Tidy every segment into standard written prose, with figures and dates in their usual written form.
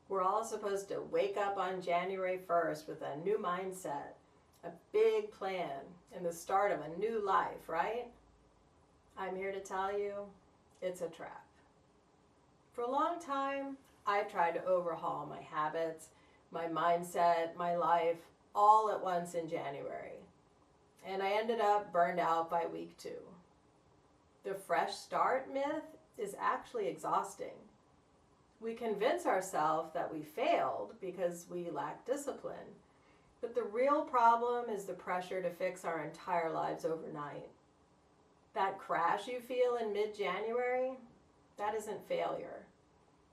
We're all supposed to wake up on January 1st with a new mindset, a big plan, and the start of a new life, right? I'm here to tell you, it's a trap. For a long time, I've tried to overhaul my habits, my mindset, my life, all at once in January. And I ended up burned out by week 2. The fresh start myth is actually exhausting. We convince ourselves that we failed because we lack discipline. But the real problem is the pressure to fix our entire lives overnight. That crash you feel in mid-January, that isn't failure.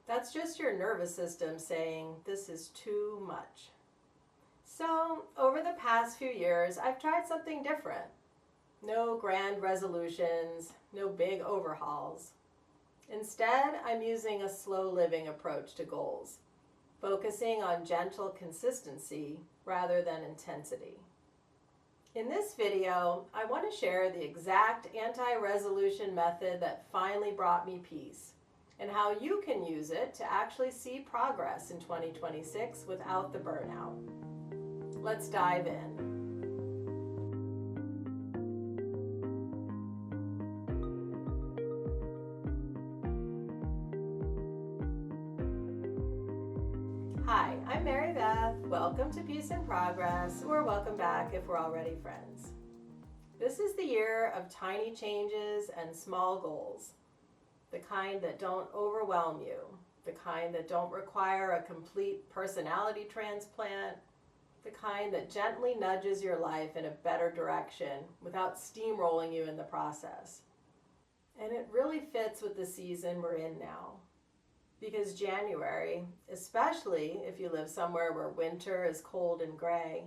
That's just your nervous system saying, this is too much. So, over the past few years, I've tried something different. No grand resolutions, no big overhauls. Instead, I'm using a slow living approach to goals, focusing on gentle consistency rather than intensity. In this video, I want to share the exact anti-resolution method that finally brought me peace, and how you can use it to actually see progress in 2026 without the burnout. Let's dive in. Hi, I'm Mary Beth. Welcome to Peace in Progress, or welcome back if we're already friends. This is the year of tiny changes and small goals. The kind that don't overwhelm you, the kind that don't require a complete personality transplant, the kind that gently nudges your life in a better direction without steamrolling you in the process. And it really fits with the season we're in now. Because January, especially if you live somewhere where winter is cold and gray,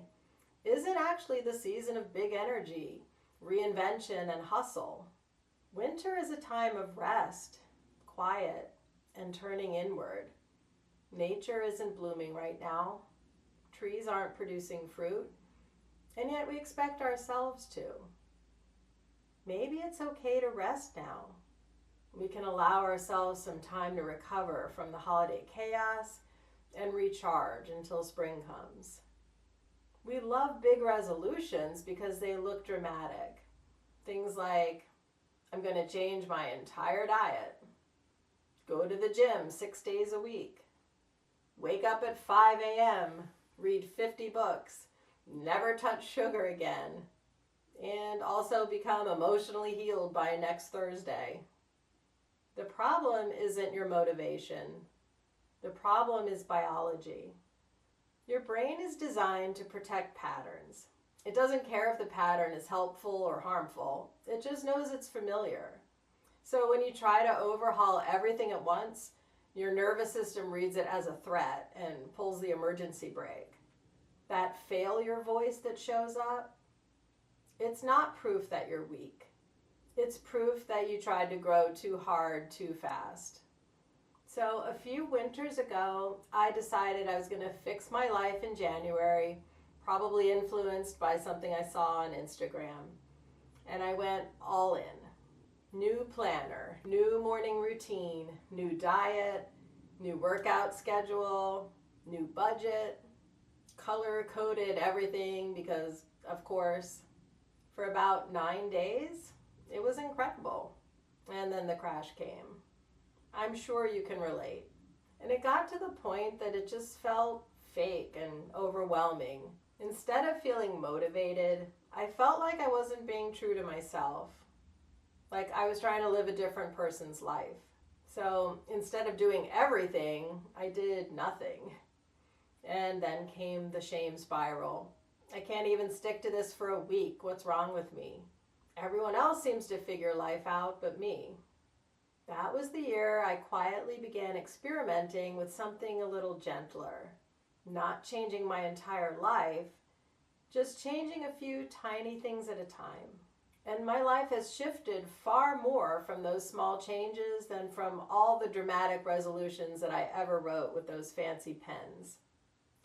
isn't actually the season of big energy, reinvention, and hustle. Winter is a time of rest, quiet, and turning inward. Nature isn't blooming right now. Trees aren't producing fruit, and yet we expect ourselves to. Maybe it's okay to rest now. We can allow ourselves some time to recover from the holiday chaos and recharge until spring comes. We love big resolutions because they look dramatic. Things like, I'm going to change my entire diet, go to the gym 6 days a week, wake up at 5 a.m., read 50 books, never touch sugar again, and also become emotionally healed by next Thursday. The problem isn't your motivation. The problem is biology. Your brain is designed to protect patterns. It doesn't care if the pattern is helpful or harmful. It just knows it's familiar. So when you try to overhaul everything at once, your nervous system reads it as a threat and pulls the emergency brake. That failure voice that shows up, it's not proof that you're weak. It's proof that you tried to grow too hard, too fast. So a few winters ago, I decided I was going to fix my life in January, probably influenced by something I saw on Instagram. And I went all in. New planner, new morning routine, new diet, new workout schedule, new budget, color-coded everything because, of course, for about 9 days, it was incredible. And then the crash came. I'm sure you can relate. And it got to the point that it just felt fake and overwhelming. Instead of feeling motivated, I felt like I wasn't being true to myself. Like I was trying to live a different person's life. So instead of doing everything, I did nothing. And then came the shame spiral. I can't even stick to this for a week. What's wrong with me? Everyone else seems to figure life out but me. That was the year I quietly began experimenting with something a little gentler. Not changing my entire life, just changing a few tiny things at a time. And my life has shifted far more from those small changes than from all the dramatic resolutions that I ever wrote with those fancy pens.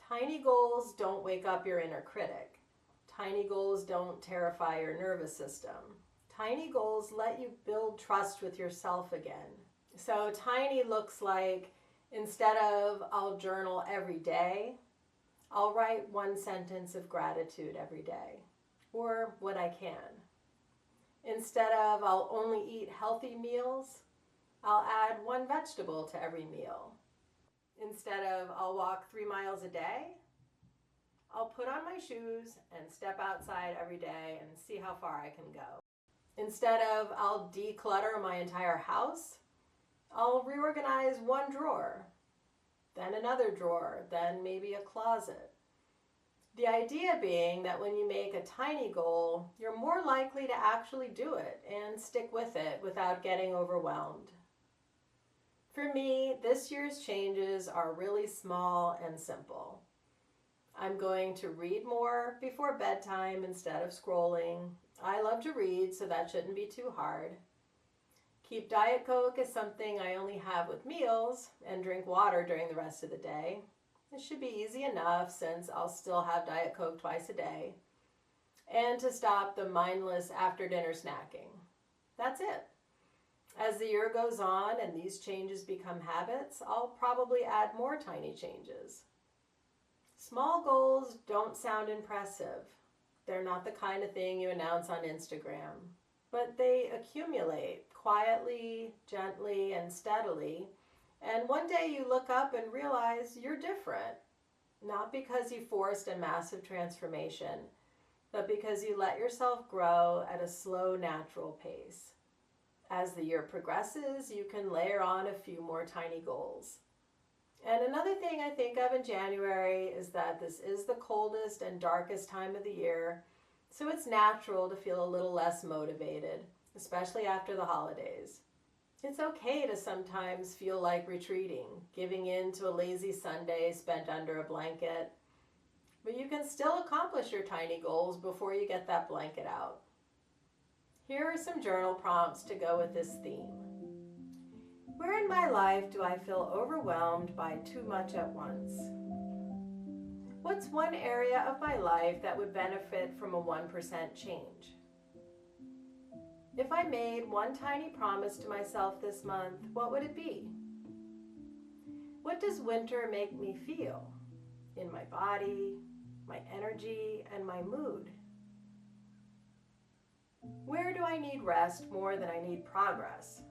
Tiny goals don't wake up your inner critic. Tiny goals don't terrify your nervous system. Tiny goals let you build trust with yourself again. So tiny looks like Instead of I'll journal every day, I'll write one sentence of gratitude every day, or what I can. Instead of I'll only eat healthy meals, I'll add one vegetable to every meal. Instead of I'll walk 3 miles a day, I'll put on my shoes and step outside every day and see how far I can go. Instead of I'll declutter my entire house, I'll reorganize one drawer, then another drawer, then maybe a closet. The idea being that when you make a tiny goal, you're more likely to actually do it and stick with it without getting overwhelmed. For me, this year's changes are really small and simple. I'm going to read more before bedtime instead of scrolling. I love to read, so that shouldn't be too hard. Keep Diet Coke as something I only have with meals and drink water during the rest of the day. It should be easy enough since I'll still have Diet Coke twice a day. And to stop the mindless after dinner snacking. That's it. As the year goes on and these changes become habits, I'll probably add more tiny changes. Small goals don't sound impressive. They're not the kind of thing you announce on Instagram, but they accumulate quietly, gently, and steadily. And one day you look up and realize you're different, not because you forced a massive transformation, but because you let yourself grow at a slow, natural pace. As the year progresses, you can layer on a few more tiny goals. And another thing I think of in January is that this is the coldest and darkest time of the year, so it's natural to feel a little less motivated, especially after the holidays. It's okay to sometimes feel like retreating, giving in to a lazy Sunday spent under a blanket, but you can still accomplish your tiny goals before you get that blanket out. Here are some journal prompts to go with this theme. Where in my life do I feel overwhelmed by too much at once? What's one area of my life that would benefit from a 1% change? If I made one tiny promise to myself this month, what would it be? What does winter make me feel? In my body, my energy, and my mood? Where do I need rest more than I need progress?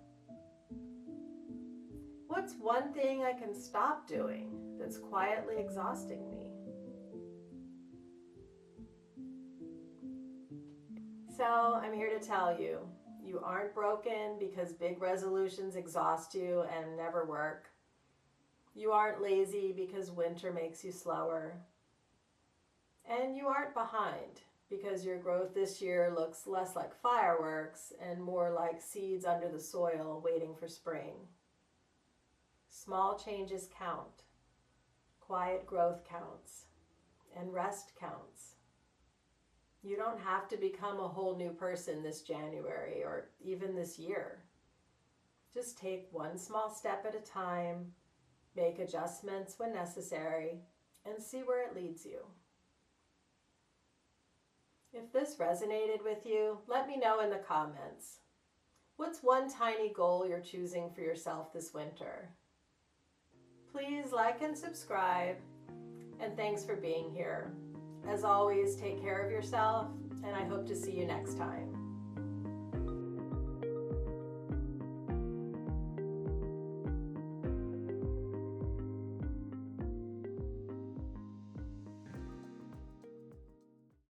What's one thing I can stop doing that's quietly exhausting me? So I'm here to tell you, you aren't broken because big resolutions exhaust you and never work. You aren't lazy because winter makes you slower. And you aren't behind because your growth this year looks less like fireworks and more like seeds under the soil waiting for spring. Small changes count. Quiet growth counts. And rest counts. You don't have to become a whole new person this January or even this year. Just take one small step at a time, make adjustments when necessary, and see where it leads you. If this resonated with you, let me know in the comments. What's one tiny goal you're choosing for yourself this winter? Please like and subscribe, and thanks for being here. As always, take care of yourself, and I hope to see you next time.